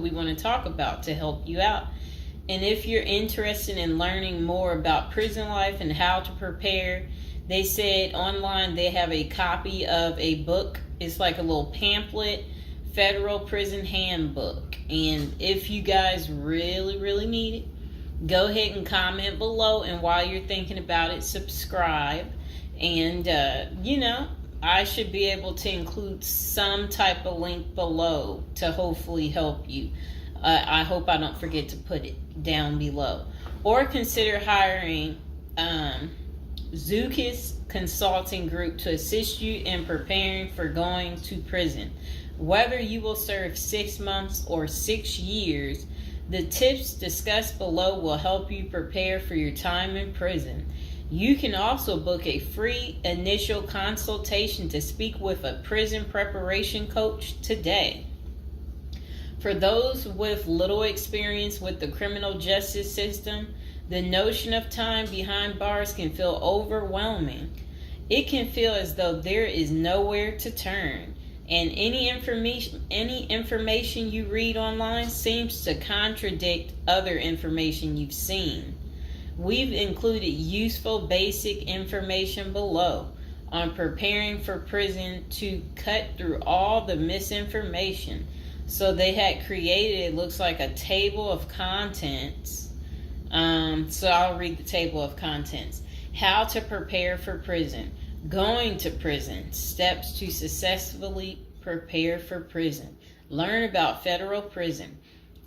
what we want to talk about to help you out. And if you're interested in learning more about prison life and how to prepare, they said online they have a copy of a book. It's like a little pamphlet, Federal Prison Handbook. And if you guys really need it, go ahead and comment below. And while you're thinking about it, subscribe. And, I should be able to include some type of link below to hopefully help you. I hope I don't forget to put it down below. Or consider hiring Zukis Consulting Group to assist you in preparing for going to prison. Whether you will serve 6 months or 6 years, the tips discussed below will help you prepare for your time in prison. You can also book a free initial consultation to speak with a prison preparation coach today. For those with little experience with the criminal justice system, the notion of time behind bars can feel overwhelming. It can feel as though there is nowhere to turn, and any information you read online seems to contradict other information you've seen. We've included useful basic information below on preparing for prison to cut through all the misinformation. So they had created, it looks like a table of contents. So I'll read the table of contents. How to prepare for prison. Going to prison. Steps to successfully prepare for prison. Learn about federal prison.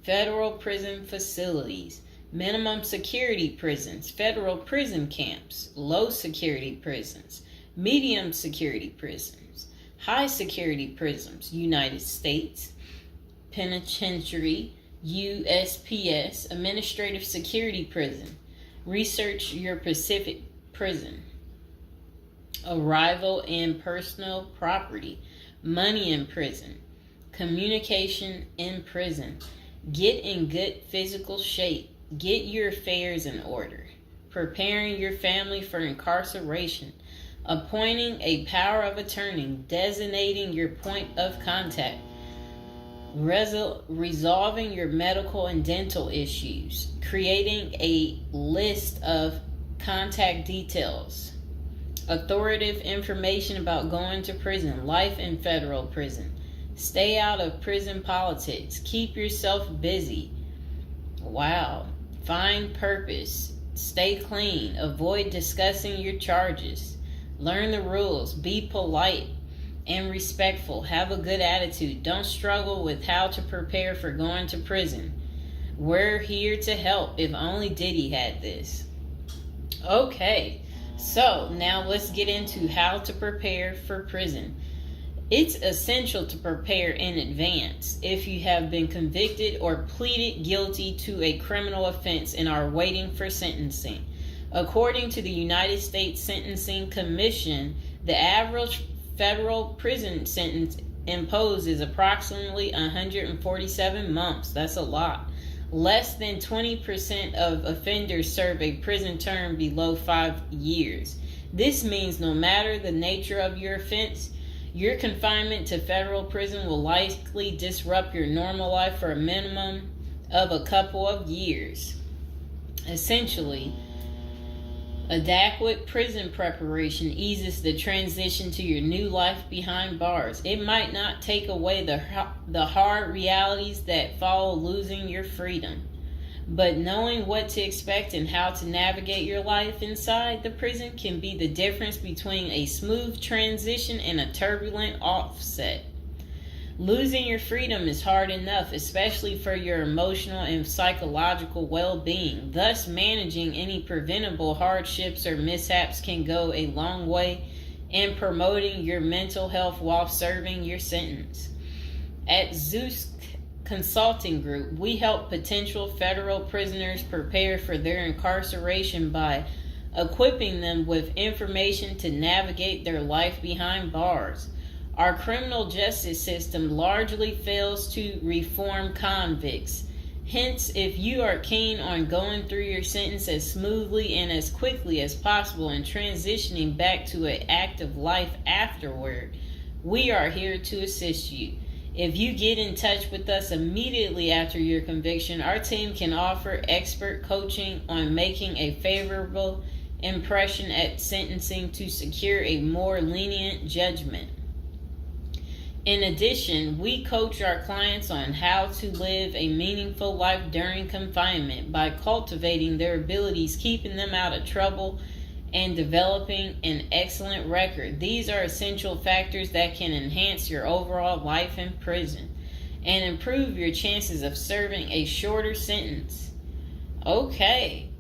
Federal prison facilities. Minimum security prisons, federal prison camps, low security prisons, medium security prisons, high security prisons, United States Penitentiary, USPS, administrative security prison, research your Pacific prison, arrival and personal property, money in prison, communication in prison, get in good physical shape. Get your affairs in order. Preparing your family for incarceration. Appointing a power of attorney. Designating your point of contact. Resolving your medical and dental issues. Creating a list of contact details. Authoritative information about going to prison. Life in federal prison. Stay out of prison politics. Keep yourself busy. Wow. Find purpose. Stay clean. Avoid discussing your charges. Learn the rules. Be polite and respectful. Have a good attitude. Don't struggle with how to prepare for going to prison. We're here to help. If only Diddy had this. Okay, so now let's get into how to prepare for prison. It's essential to prepare in advance if you have been convicted or pleaded guilty to a criminal offense and are waiting for sentencing. According to the United States Sentencing Commission, the average federal prison sentence imposed is approximately 147 months. That's a lot. Less than 20% of offenders serve a prison term below 5 years. This means no matter the nature of your offense, your confinement to federal prison will likely disrupt your normal life for a minimum of a couple of years. Essentially, adequate prison preparation eases the transition to your new life behind bars. It might not take away the hard realities that follow losing your freedom, but knowing what to expect and how to navigate your life inside the prison can be the difference between a smooth transition and a turbulent offset. Losing your freedom is hard enough, especially for your emotional and psychological well-being. Thus, managing any preventable hardships or mishaps can go a long way in promoting your mental health while serving your sentence. At Zeus Consulting Group, we help potential federal prisoners prepare for their incarceration by equipping them with information to navigate their life behind bars. Our criminal justice system largely fails to reform convicts. Hence, if you are keen on going through your sentence as smoothly and as quickly as possible and transitioning back to an active life afterward, we are here to assist you. If you get in touch with us immediately after your conviction, our team can offer expert coaching on making a favorable impression at sentencing to secure a more lenient judgment. In addition, we coach our clients on how to live a meaningful life during confinement by cultivating their abilities, keeping them out of trouble, and developing an excellent record. These are essential factors that can enhance your overall life in prison and improve your chances of serving a shorter sentence. Okay,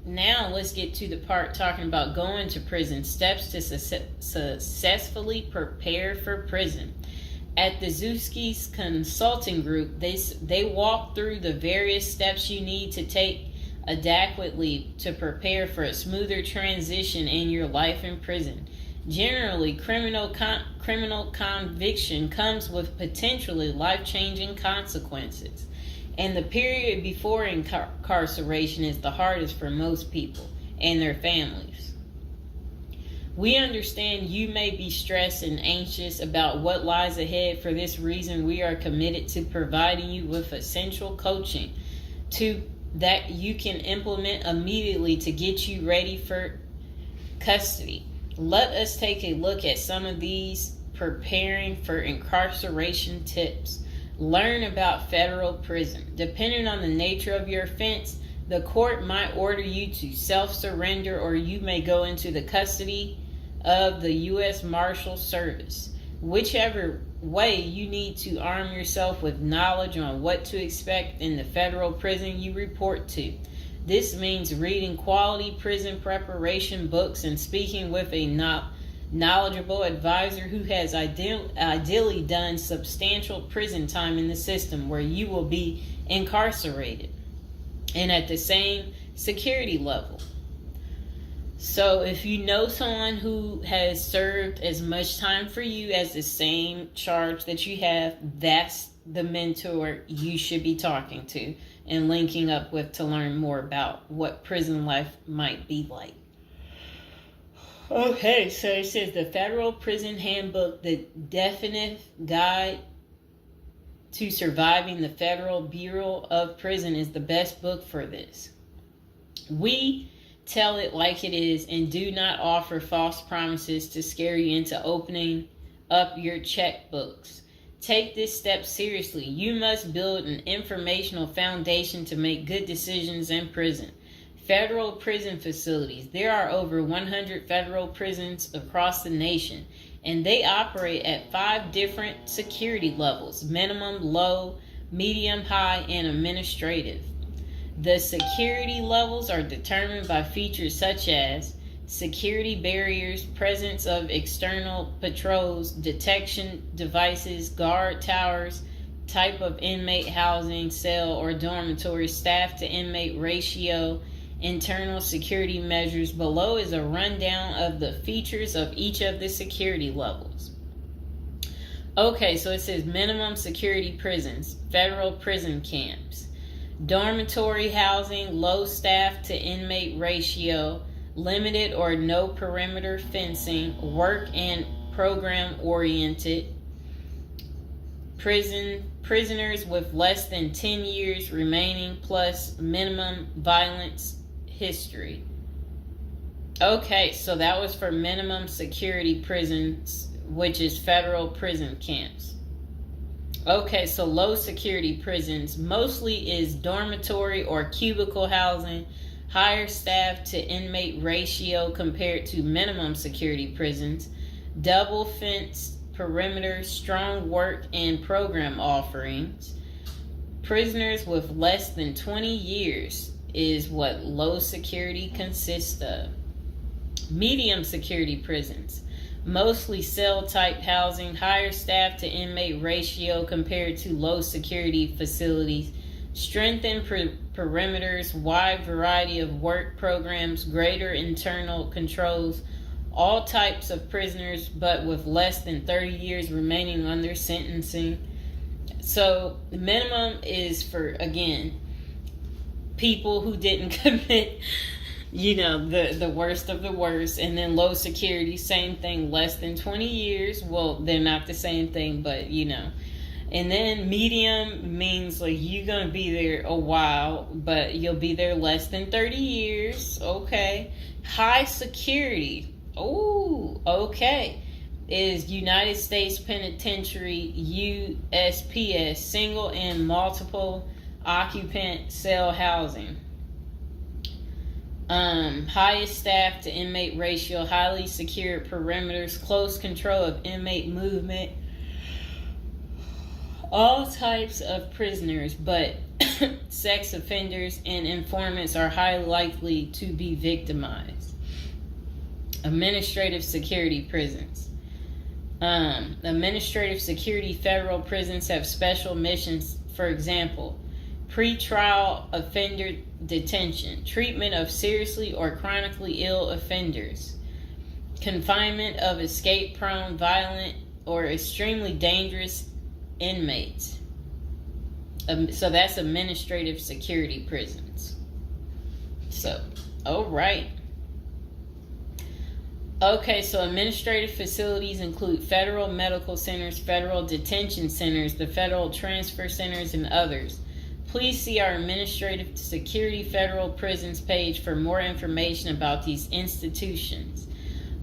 now let's get to the part talking about going to prison, steps to successfully prepare for prison. At the Zuski's Consulting Group, they walk through the various steps you need to take adequately to prepare for a smoother transition in your life in prison. Generally, criminal conviction comes with potentially life-changing consequences, and the period before incarceration is the hardest for most people and their families. We understand you may be stressed and anxious about what lies ahead. For this reason, we are committed to providing you with essential coaching that you can implement immediately to get you ready for custody. Let us take a look at some of these preparing for incarceration tips. Learn about federal prison. Depending on the nature of your offense, the court might order you to self-surrender, or you may go into the custody of the U.S. Marshal Service. Whichever way, you need to arm yourself with knowledge on what to expect in the federal prison you report to. This means reading quality prison preparation books and speaking with a knowledgeable advisor who has ideally done substantial prison time in the system where you will be incarcerated and at the same security level. So if you know someone who has served as much time for you as the same charge that you have, that's the mentor you should be talking to and linking up with to learn more about what prison life might be like. Okay, so it says the Federal Prison Handbook, the definitive guide to surviving the Federal Bureau of Prison, is the best book for this. We tell it like it is and do not offer false promises to scare you into opening up your checkbooks. Take this step seriously. You must build an informational foundation to make good decisions in prison. Federal prison facilities. There are over 100 federal prisons across the nation, and they operate at 5 different security levels: minimum, low, medium, high, and administrative. The security levels are determined by features such as security barriers, presence of external patrols, detection devices, guard towers, type of inmate housing, cell or dormitory, staff to inmate ratio, internal security measures. Below is a rundown of the features of each of the security levels. Okay, so it says minimum security prisons, federal prison camps. Dormitory housing, low staff to inmate ratio, limited or no perimeter fencing, work and program oriented. Prisoners with less than 10 years remaining plus minimum violence history. Okay, so that was for minimum security prisons, which is federal prison camps. Okay, so low security prisons mostly is dormitory or cubicle housing, higher staff to inmate ratio compared to minimum security prisons, double fenced perimeter, strong work and program offerings. Prisoners with less than 20 years is what low security consists of. Medium security prisons, mostly cell type housing, higher staff to inmate ratio compared to low security facilities, strengthened perimeters, wide variety of work programs, greater internal controls, all types of prisoners but with less than 30 years remaining on their sentencing. So the minimum is for, again, people who didn't commit the worst of the worst. And then low security, same thing, less than 20 years. Well, they're not the same thing, but And then medium means like you're going to be there a while, but you'll be there less than 30 years. Okay. High security. Oh, okay. Is United States Penitentiary, USPS, single and multiple occupant cell housing. Highest staff to inmate ratio, highly secured perimeters, close control of inmate movement, all types of prisoners, but sex offenders and informants are highly likely to be victimized. Administrative security prisons. Administrative security federal prisons have special missions, for example, pretrial offender detention, treatment of seriously or chronically ill offenders, confinement of escape-prone, violent, or extremely dangerous inmates. So that's administrative security prisons. So, all right. Okay, so administrative facilities include federal medical centers, federal detention centers, the federal transfer centers, and others. Please see our Administrative Security Federal Prisons page for more information about these institutions.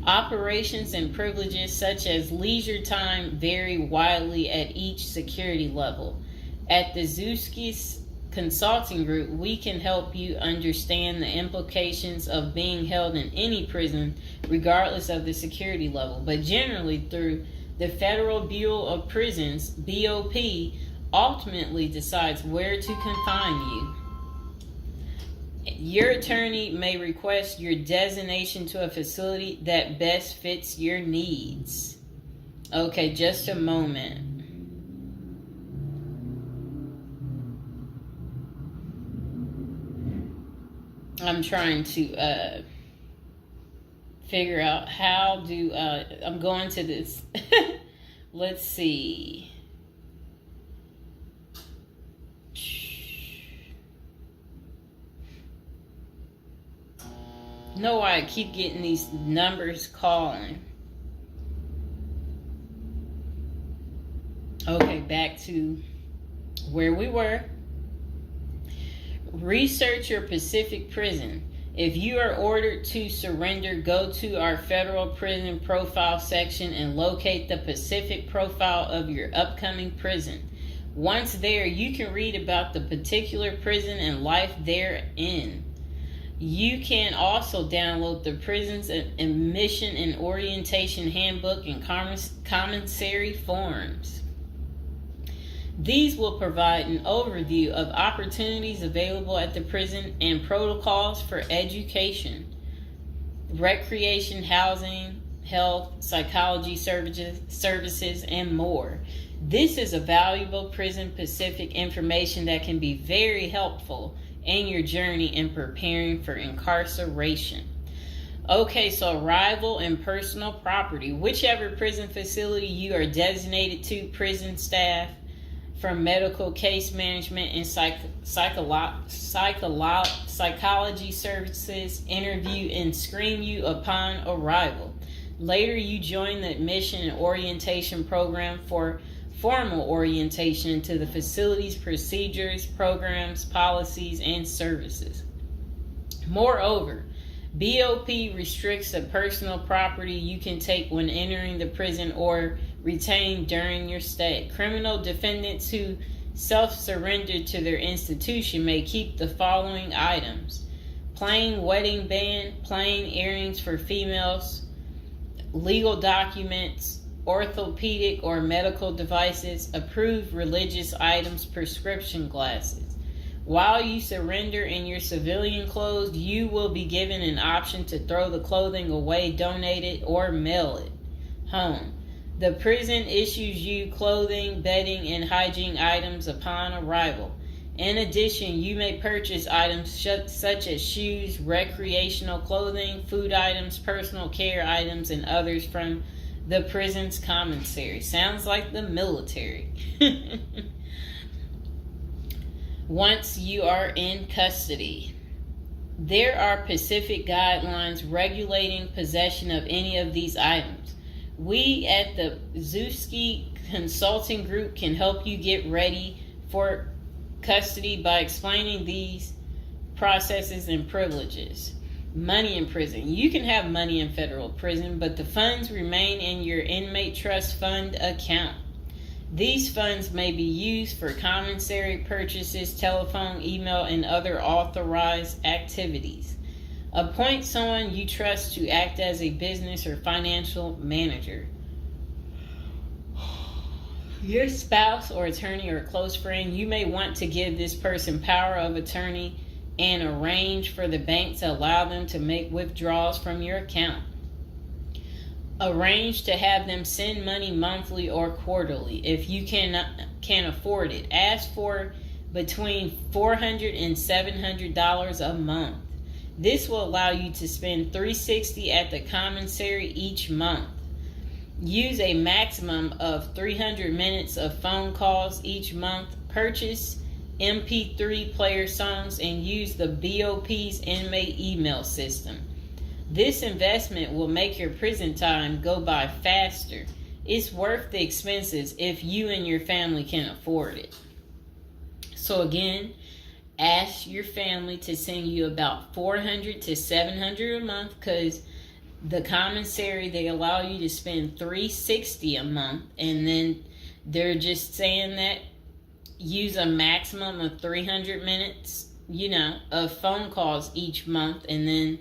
Operations and privileges such as leisure time vary widely at each security level. At the Zuskis Consulting Group, we can help you understand the implications of being held in any prison, regardless of the security level. But generally, through the Federal Bureau of Prisons, BOP, ultimately decides where to confine you. Your attorney may request your designation to a facility that best fits your needs. Okay, just a moment. I'm trying to figure out how do I'm going to this. Let's see. Know why I keep getting these numbers calling. Okay, back to where we were. Research your Pacific prison. If you are ordered to surrender, go to our federal prison profile section and locate the Pacific profile of your upcoming prison. Once there, you can read about the particular prison and life therein. You can also download the prison's admission and orientation handbook and commissary forms. These will provide an overview of opportunities available at the prison and protocols for education, recreation, housing, health, psychology services, and more. This is a valuable Prison Pacific information that can be very helpful in your journey in preparing for incarceration. Okay, so arrival and personal property. Whichever prison facility you are designated to, prison staff from medical case management and psychology services interview and screen you upon arrival. Later, you join the admission and orientation program for formal orientation into the facility's procedures, programs, policies, and services. Moreover, BOP restricts the personal property you can take when entering the prison or retain during your stay. Criminal defendants who self-surrender to their institution may keep the following items: plain wedding band, plain earrings for females, legal documents, orthopedic or medical devices, approved religious items, prescription glasses. While you surrender in your civilian clothes, you will be given an option to throw the clothing away, donate it, or mail it home. The prison issues you clothing, bedding, and hygiene items upon arrival. In addition, you may purchase items such as shoes, recreational clothing, food items, personal care items, and others from the prison's commissary. Sounds like the military. Once you are in custody, there are Pacific guidelines regulating possession of any of these items. We at the Zuski Consulting Group can help you get ready for custody by explaining these processes and privileges. Money in prison. You can have money in federal prison, but the funds remain in your inmate trust fund account. These funds may be used for commissary purchases, telephone, email, and other authorized activities. Appoint someone you trust to act as a business or financial manager. Your spouse or attorney or close friend, you may want to give this person power of attorney and arrange for the bank to allow them to make withdrawals from your account. Arrange to have them send money monthly or quarterly if you can afford it. Ask for between $400 and $700 a month. This will allow you to spend $360 at the commissary each month. Use a maximum of 300 minutes of phone calls each month. Purchase MP3 player songs and use the BOP's inmate email system. This investment will make your prison time go by faster. It's worth the expenses if you and your family can afford it. So again, ask your family to send you about $400 to $700 a month, because the commissary, they allow you to spend $360 a month, and then they're just saying that use a maximum of 300 minutes, of phone calls each month, and then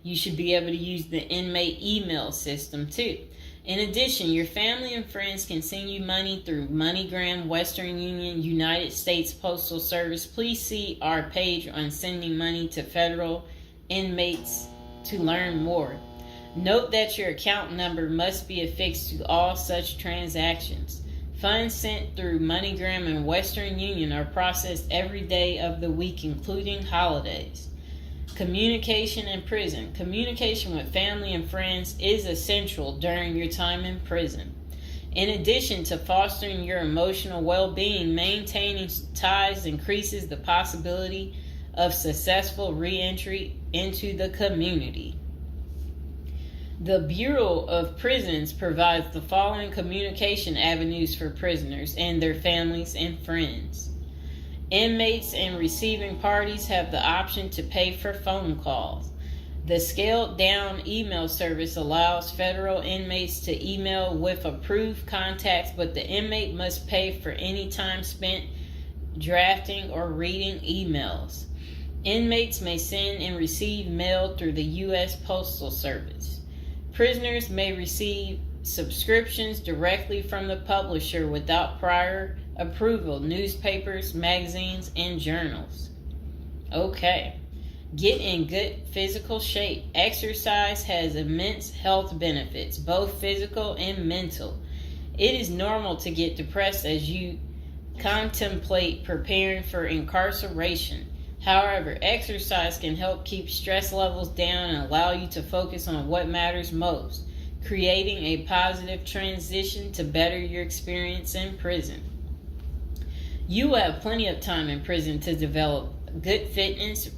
you should be able to use the inmate email system too. In addition, your family and friends can send you money through MoneyGram, Western Union, United States Postal Service. Please see our page on sending money to federal inmates to learn more. Note that your account number must be affixed to all such transactions. Funds sent through MoneyGram and Western Union are processed every day of the week, including holidays. Communication in prison. Communication with family and friends is essential during your time in prison. In addition to fostering your emotional well-being, maintaining ties increases the possibility of successful re-entry into the community. The Bureau of Prisons provides the following communication avenues for prisoners and their families and friends. Inmates and receiving parties have the option to pay for phone calls. The scaled-down email service allows federal inmates to email with approved contacts, but the inmate must pay for any time spent drafting or reading emails. Inmates may send and receive mail through the U.S. Postal Service. Prisoners may receive subscriptions directly from the publisher without prior approval, newspapers, magazines, and journals. Okay. Get in good physical shape. Exercise has immense health benefits, both physical and mental. It is normal to get depressed as you contemplate preparing for incarceration. However, exercise can help keep stress levels down and allow you to focus on what matters most, creating a positive transition to better your experience in prison. You will have plenty of time in prison to develop good fitness.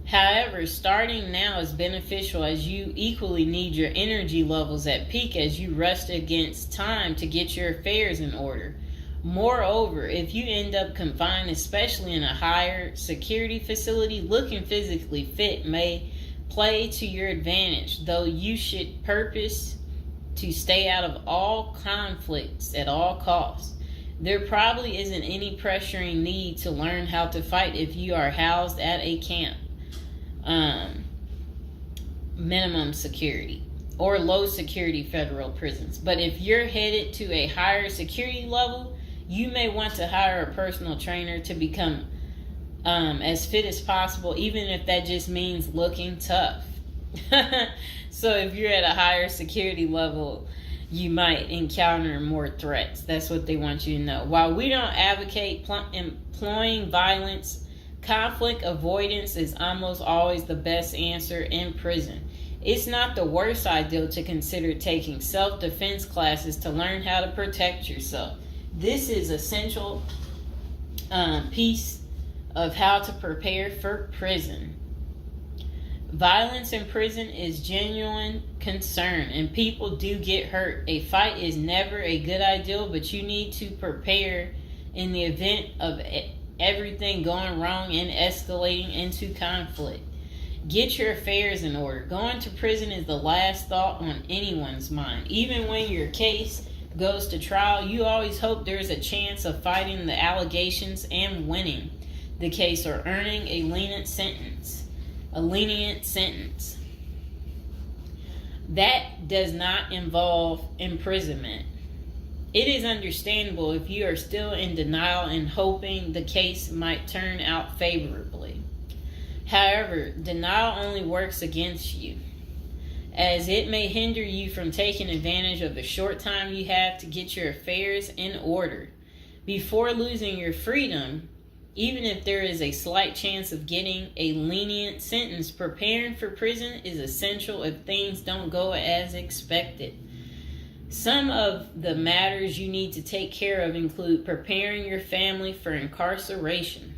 However, starting now is beneficial as you equally need your energy levels at peak as you rush against time to get your affairs in order. Moreover, if you end up confined, especially in a higher security facility, looking physically fit may play to your advantage, though you should purpose to stay out of all conflicts at all costs. There probably isn't any pressuring need to learn how to fight if you are housed at a camp, minimum security, or low security federal prisons. But if you're headed to a higher security level, you may want to hire a personal trainer to become as fit as possible, even if that just means looking tough. So if you're at a higher security level, you might encounter more threats. That's what they want you to know. While we don't advocate employing violence, conflict avoidance is almost always the best answer in prison. It's not the worst idea to consider taking self-defense classes to learn how to protect yourself. This is essential piece of how to prepare for prison. Violence in prison is genuine concern, and people do get hurt. A fight is never a good idea, but you need to prepare in the event of everything going wrong and escalating into conflict. Get your affairs in order. Going to prison is the last thought on anyone's mind. Even when your case goes to trial, you always hope there's a chance of fighting the allegations and winning the case or earning a lenient sentence. That does not involve imprisonment. It is understandable if you are still in denial and hoping the case might turn out favorably. However, denial only works against you, as it may hinder you from taking advantage of the short time you have to get your affairs in order. Before losing your freedom, even if there is a slight chance of getting a lenient sentence, preparing for prison is essential if things don't go as expected. Some of the matters you need to take care of include preparing your family for incarceration.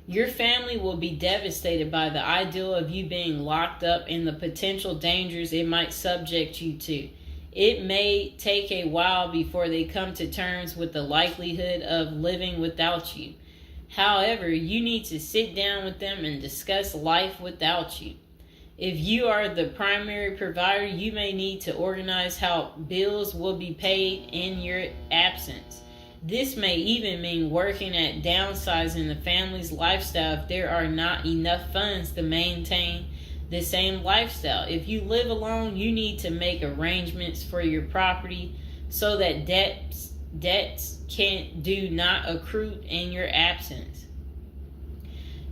Your family will be devastated by the idea of you being locked up and the potential dangers it might subject you to. It may take a while before they come to terms with the likelihood of living without you. However, you need to sit down with them and discuss life without you. If you are the primary provider, you may need to organize how bills will be paid in your absence. This may even mean working at downsizing the family's lifestyle if there are not enough funds to maintain the same lifestyle. If you live alone, you need to make arrangements for your property so that debts do not accrue in your absence.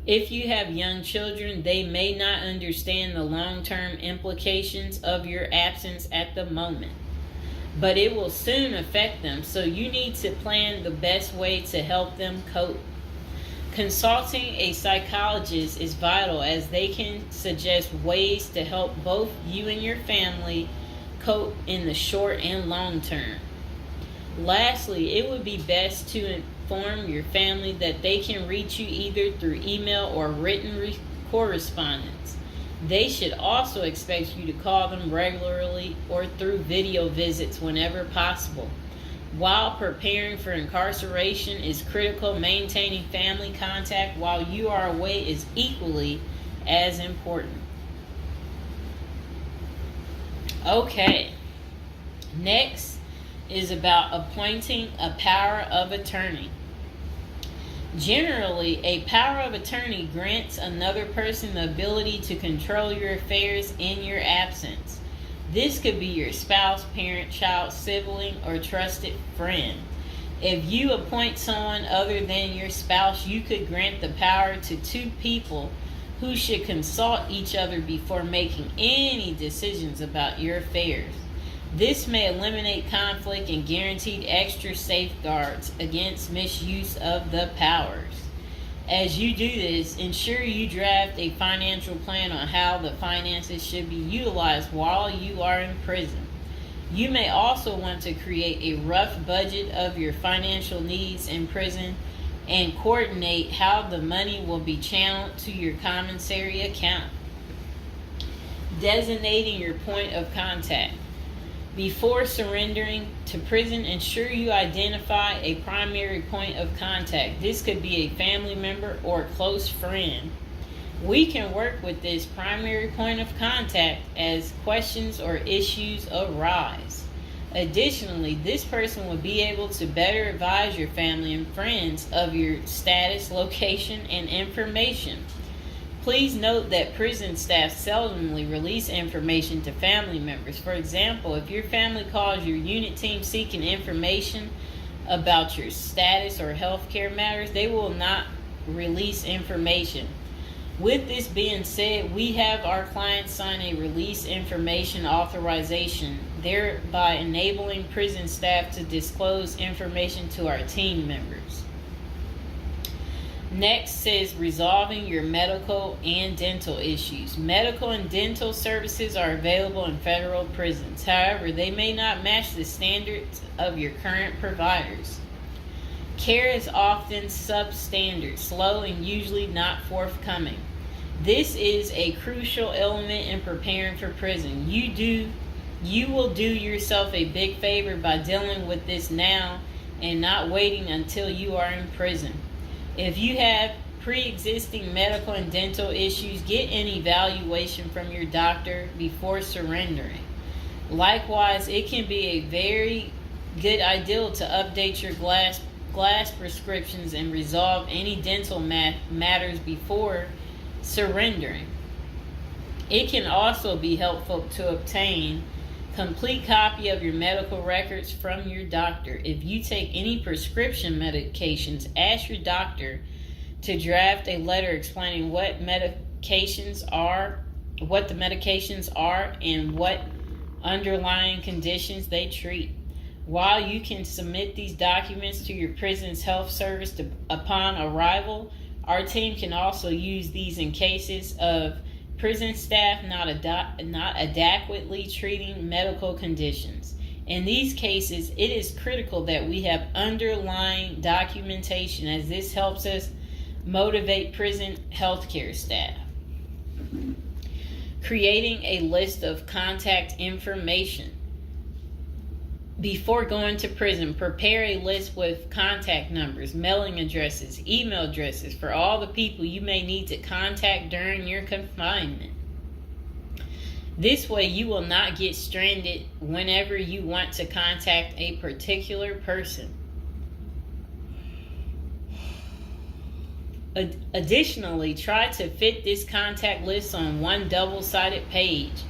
If you have young children, they may not understand the long-term implications of your absence at the moment, but it will soon affect them, so you need to plan the best way to help them cope. Consulting a psychologist is vital, as they can suggest ways to help both you and your family cope in the short and long term. Lastly, it would be best to inform your family that they can reach you either through email or written correspondence. They should also expect you to call them regularly or through video visits whenever possible. While preparing for incarceration is critical, maintaining family contact while you are away is equally as important. Okay, next is about appointing a power of attorney. Generally, a power of attorney grants another person the ability to control your affairs in your absence. This could be your spouse, parent, child, sibling, or trusted friend. If you appoint someone other than your spouse, you could grant the power to two people who should consult each other before making any decisions about your affairs. This may eliminate conflict and guarantee extra safeguards against misuse of the powers. As you do this, ensure you draft a financial plan on how the finances should be utilized while you are in prison. You may also want to create a rough budget of your financial needs in prison and coordinate how the money will be channeled to your commissary account. Designating your point of contact. Before surrendering to prison, ensure you identify a primary point of contact. This could be a family member or a close friend. We can work with this primary point of contact as questions or issues arise. Additionally, this person will be able to better advise your family and friends of your status, location, and information. Please note that prison staff seldomly release information to family members. For example, if your family calls your unit team seeking information about your status or healthcare matters, they will not release information. With this being said, we have our clients sign a release information authorization, thereby enabling prison staff to disclose information to our team members. Next says resolving your medical and dental issues. Medical and dental services are available in federal prisons. However, they may not match the standards of your current providers. Care is often substandard, slow, and usually not forthcoming. This is a crucial element in preparing for prison. You will do yourself a big favor by dealing with this now and not waiting until you are in prison. If you have pre-existing medical and dental issues, get an evaluation from your doctor before surrendering. Likewise, it can be a very good idea to update your glass prescriptions and resolve any dental matters before surrendering. It can also be helpful to obtain complete copy of your medical records from your doctor. If you take any prescription medications, ask your doctor to draft a letter explaining what the medications are, and what underlying conditions they treat. While you can submit these documents to your prison's health service upon arrival, our team can also use these in cases of prison staff not adequately treating medical conditions. In these cases, it is critical that we have underlying documentation, as this helps us motivate prison healthcare staff. Creating a list of contact information. Before going to prison, prepare a list with contact numbers, mailing addresses, email addresses for all the people you may need to contact during your confinement. This way, you will not get stranded whenever you want to contact a particular person. Additionally, try to fit this contact list on one double-sided page.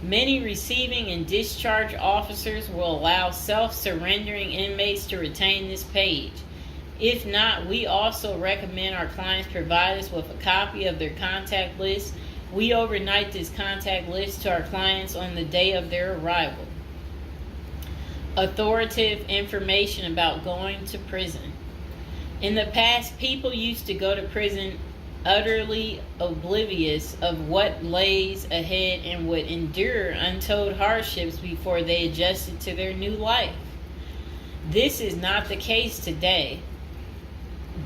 Many receiving and discharge officers will allow self-surrendering inmates to retain this page. If not, we also recommend our clients provide us with a copy of their contact list. We overnight this contact list to our clients on the day of their arrival. Authoritative information about going to prison. In the past, people used to go to prison utterly oblivious of what lays ahead and would endure untold hardships before they adjusted to their new life. This is not the case today.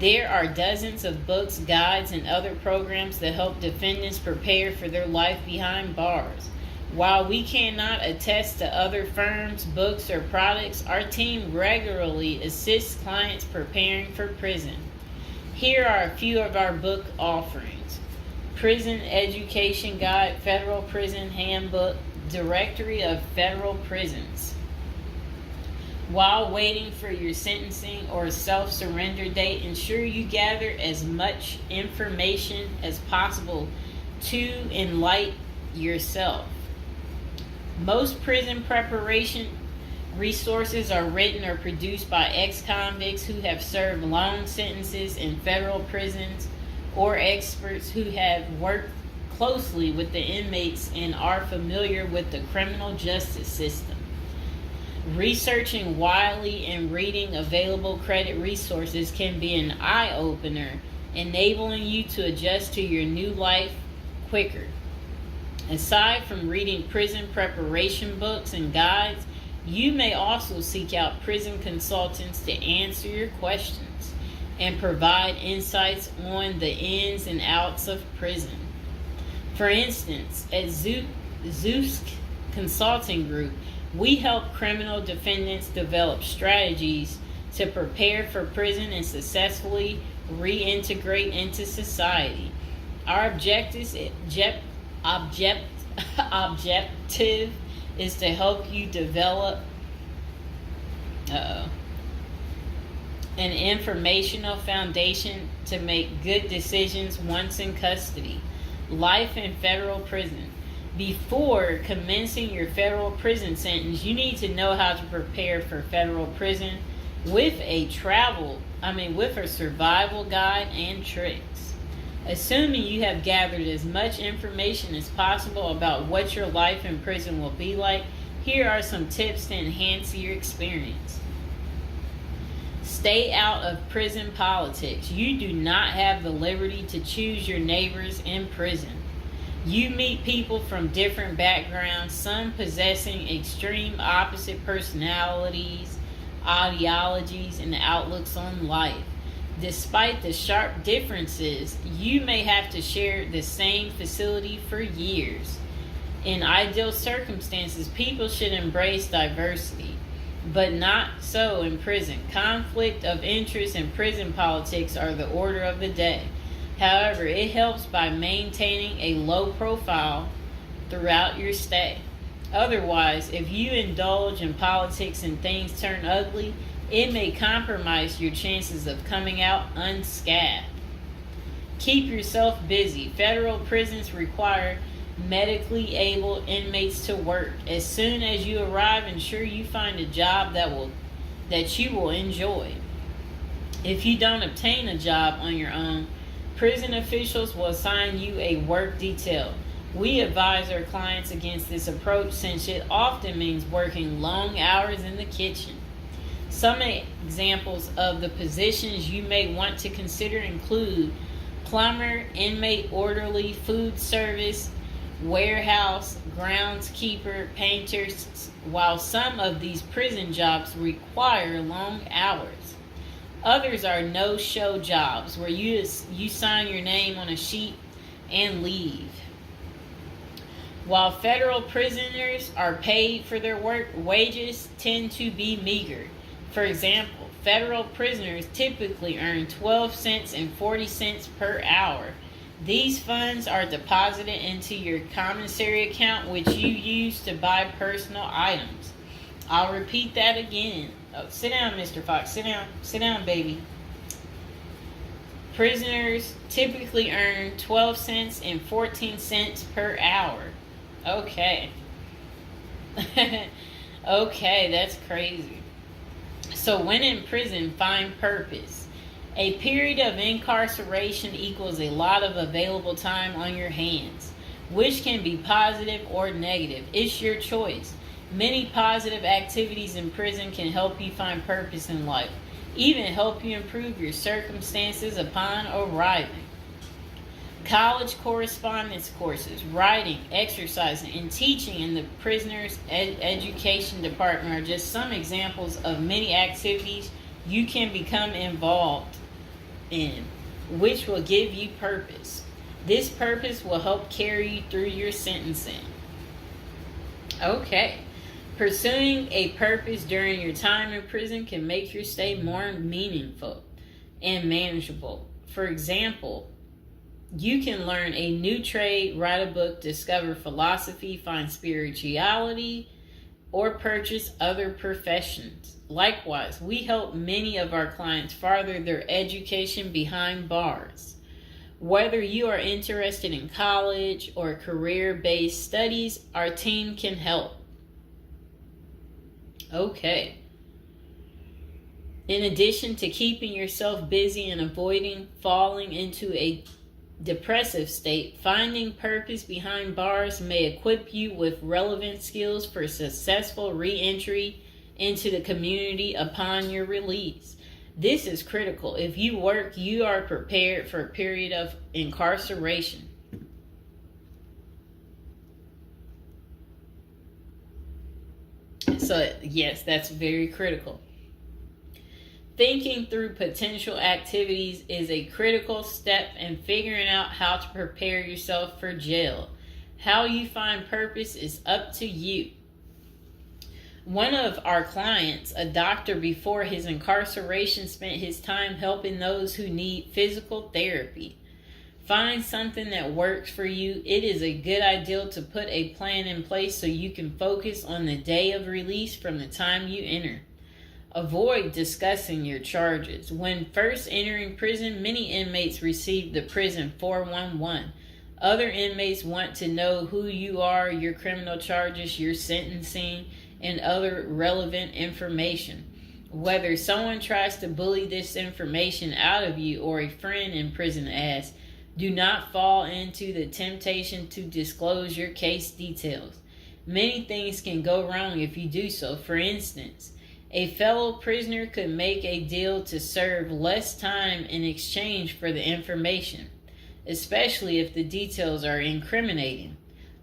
There are dozens of books, guides, and other programs that help defendants prepare for their life behind bars. While we cannot attest to other firms, books, or products, our team regularly assists clients preparing for prison. Here are a few of our book offerings: Prison Education Guide, Federal Prison Handbook, Directory of Federal Prisons. While waiting for your sentencing or self-surrender date, ensure you gather as much information as possible to enlighten yourself. Most prison preparation resources are written or produced by ex-convicts who have served long sentences in federal prisons, or experts who have worked closely with the inmates and are familiar with the criminal justice system. Researching widely and reading available credit resources can be an eye-opener, enabling you to adjust to your new life quicker. Aside from reading prison preparation books and guides, you may also seek out prison consultants to answer your questions and provide insights on the ins and outs of prison. For instance, at Zeus Consulting Group, we help criminal defendants develop strategies to prepare for prison and successfully reintegrate into society. Our objective is to help you develop an informational foundation to make good decisions once in custody. Life in federal prison. Before commencing your federal prison sentence, you need to know how to prepare for federal prison with a survival guide and tricks. Assuming you have gathered as much information as possible about what your life in prison will be like, here are some tips to enhance your experience. Stay out of prison politics. You do not have the liberty to choose your neighbors in prison. You meet people from different backgrounds, some possessing extreme opposite personalities, ideologies, and outlooks on life. Despite the sharp differences, you may have to share the same facility for years. In ideal circumstances, people should embrace diversity, but not so in prison. Conflict of interest and prison politics are the order of the day. However, it helps by maintaining a low profile throughout your stay. Otherwise, if you indulge in politics and things turn ugly, it may compromise your chances of coming out unscathed. Keep yourself busy. Federal prisons require medically able inmates to work. As soon as you arrive, ensure you find a job that you will enjoy. If you don't obtain a job on your own, prison officials will assign you a work detail. We advise our clients against this approach since it often means working long hours in the kitchen. Some examples of the positions you may want to consider include plumber, inmate orderly, food service, warehouse, groundskeeper, painters, while some of these prison jobs require long hours. Others are no-show jobs where you sign your name on a sheet and leave. While federal prisoners are paid for their work, wages tend to be meager. For example, federal prisoners typically earn 12 cents and 40 cents per hour. These funds are deposited into your commissary account, which you use to buy personal items. I'll repeat that again. Oh, sit down, Mr. Fox. Sit down. Sit down, baby. Prisoners typically earn 12 cents and 14 cents per hour. Okay. Okay, that's crazy. So when in prison, find purpose. A period of incarceration equals a lot of available time on your hands, which can be positive or negative. It's your choice. Many positive activities in prison can help you find purpose in life, even help you improve your circumstances upon arriving. College correspondence courses, writing, exercising, and teaching in the prisoner's education department are just some examples of many activities you can become involved in, which will give you purpose. This purpose will help carry you through your sentencing. Okay. Pursuing a purpose during your time in prison can make your stay more meaningful and manageable. For example, you can learn a new trade, write a book, discover philosophy, find spirituality, or purchase other professions. Likewise, we help many of our clients further their education behind bars. Whether you are interested in college or career-based studies, our team can help. Okay. In addition to keeping yourself busy and avoiding falling into a depressive state, finding purpose behind bars may equip you with relevant skills for successful re-entry into the community upon your release. This is critical. If you work, you are prepared for a period of incarceration. So, yes, that's very critical. Thinking through potential activities is a critical step in figuring out how to prepare yourself for jail. How you find purpose is up to you. One of our clients, a doctor before his incarceration, spent his time helping those who need physical therapy. Find something that works for you. It is a good idea to put a plan in place so you can focus on the day of release from the time you enter. Avoid discussing your charges. When first entering prison, many inmates receive the prison 411. Other inmates want to know who you are, your criminal charges, your sentencing, and other relevant information. Whether someone tries to bully this information out of you or a friend in prison asks, do not fall into the temptation to disclose your case details. Many things can go wrong if you do so. For instance, a fellow prisoner could make a deal to serve less time in exchange for the information, especially if the details are incriminating.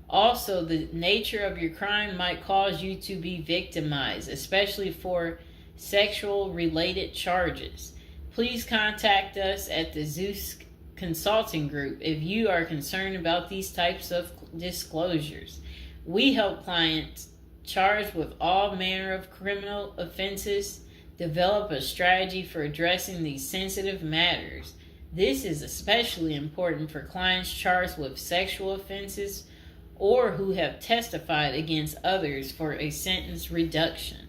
Also, the nature of your crime might cause you to be victimized, especially for sexual-related charges. please contact us at the Zeus Consulting Group if you are concerned about these types of disclosures. We help clients charged with all manner of criminal offenses develop a strategy for addressing these sensitive matters. This is especially important for clients charged with sexual offenses or who have testified against others for a sentence reduction.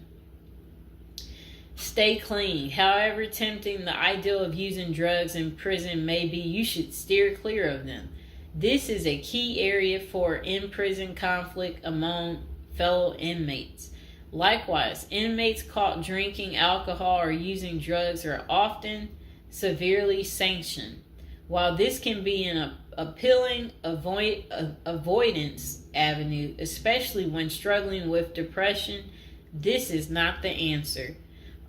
Stay clean. However tempting the ideal of using drugs in prison may be, you should steer clear of them. This is a key area for in-prison conflict among fellow inmates. Likewise, inmates caught drinking alcohol or using drugs are often severely sanctioned. While this can be an appealing avoidance avenue, especially when struggling with depression, this is not the answer.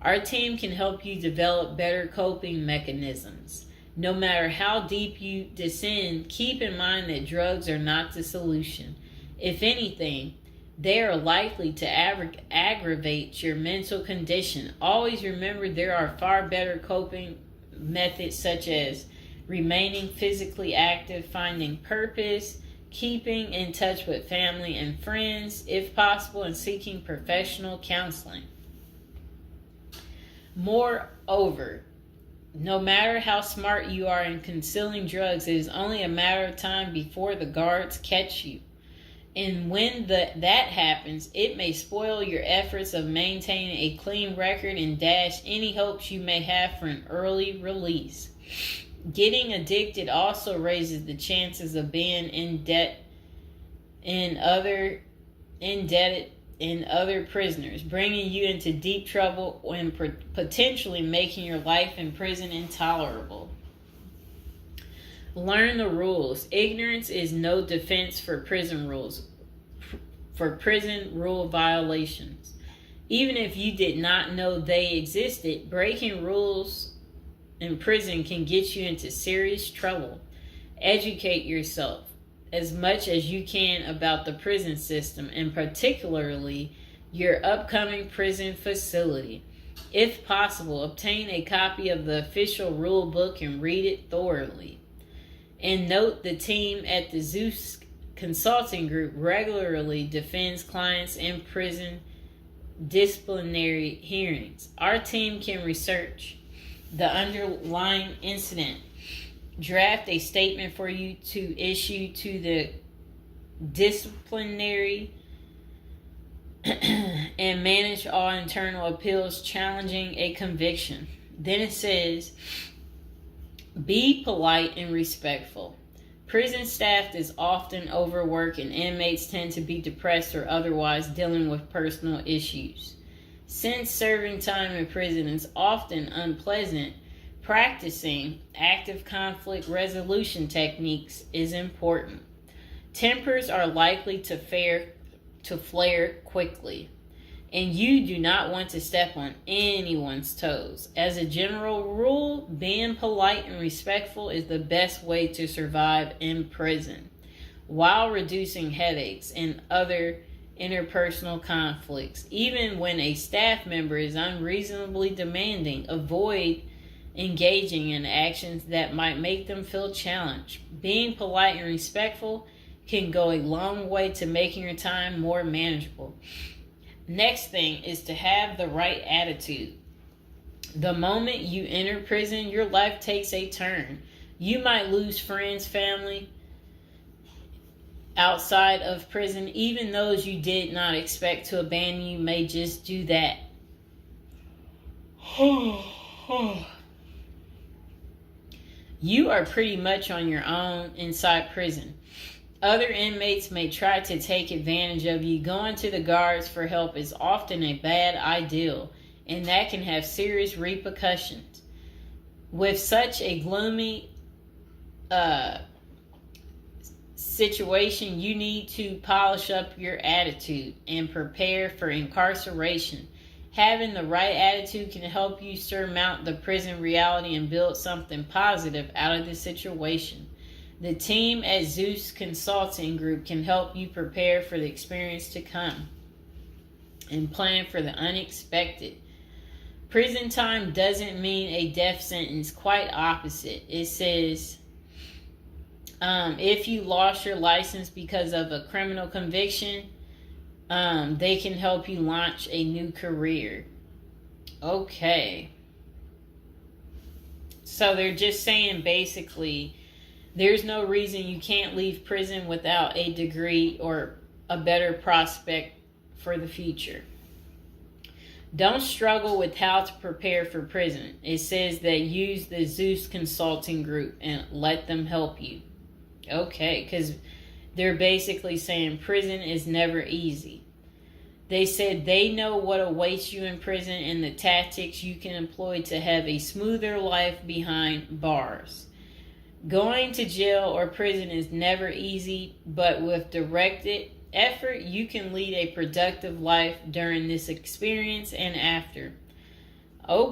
Our team can help you develop better coping mechanisms. No matter how deep you descend, keep in mind that drugs are not the solution. If anything, they are likely to aggravate your mental condition. Always remember there are far better coping methods such as remaining physically active, finding purpose, keeping in touch with family and friends, if possible, and seeking professional counseling. Moreover, no matter how smart you are in concealing drugs, it is only a matter of time before the guards catch you. And when that happens, it may spoil your efforts of maintaining a clean record and dash any hopes you may have for an early release. Getting addicted also raises the chances of being indebted in other prisoners, bringing you into deep trouble and potentially making your life in prison intolerable. Learn the rules. Ignorance is no defense for prison rule violations. Even if you did not know they existed, breaking rules in prison can get you into serious trouble. Educate yourself as much as you can about the prison system, and particularly your upcoming prison facility. If possible, obtain a copy of the official rule book and read it thoroughly. And note, the team at the Zeus Consulting Group regularly defends clients in prison disciplinary hearings. Our team can research the underlying incident, draft a statement for you to issue to the disciplinary, and manage all internal appeals challenging a conviction. Then it says, be polite and respectful. Prison staff is often overworked and inmates tend to be depressed or otherwise dealing with personal issues. Since serving time in prison is often unpleasant, practicing active conflict resolution techniques is important. Tempers are likely to flare quickly, and you do not want to step on anyone's toes. As a general rule, being polite and respectful is the best way to survive in prison, while reducing headaches and other interpersonal conflicts. Even when a staff member is unreasonably demanding, avoid engaging in actions that might make them feel challenged. Being polite and respectful can go a long way to making your time more manageable. Next thing is to have the right attitude. The moment you enter prison, your life takes a turn. You might lose friends, family outside of prison. Even those you did not expect to abandon you may just do that. You are pretty much on your own inside prison. Other inmates may try to take advantage of you. Going to the guards for help is often a bad idea, and that can have serious repercussions. With such a gloomy situation, you need to polish up your attitude and prepare for incarceration. Having the right attitude can help you surmount the prison reality and build something positive out of the situation. The team at Zeus Consulting Group can help you prepare for the experience to come and plan for the unexpected. Prison time doesn't mean a death sentence. Quite opposite. It says if you lost your license because of a criminal conviction, they can help you launch a new career. Okay. So they're just saying basically there's no reason you can't leave prison without a degree or a better prospect for the future. Don't struggle with how to prepare for prison. It says that use the Zeus Consulting Group and let them help you. Okay, because they're basically saying prison is never easy. They said they know what awaits you in prison and the tactics you can employ to have a smoother life behind bars. Going to jail or prison is never easy, but with directed effort, you can lead a productive life during this experience and after. Okay.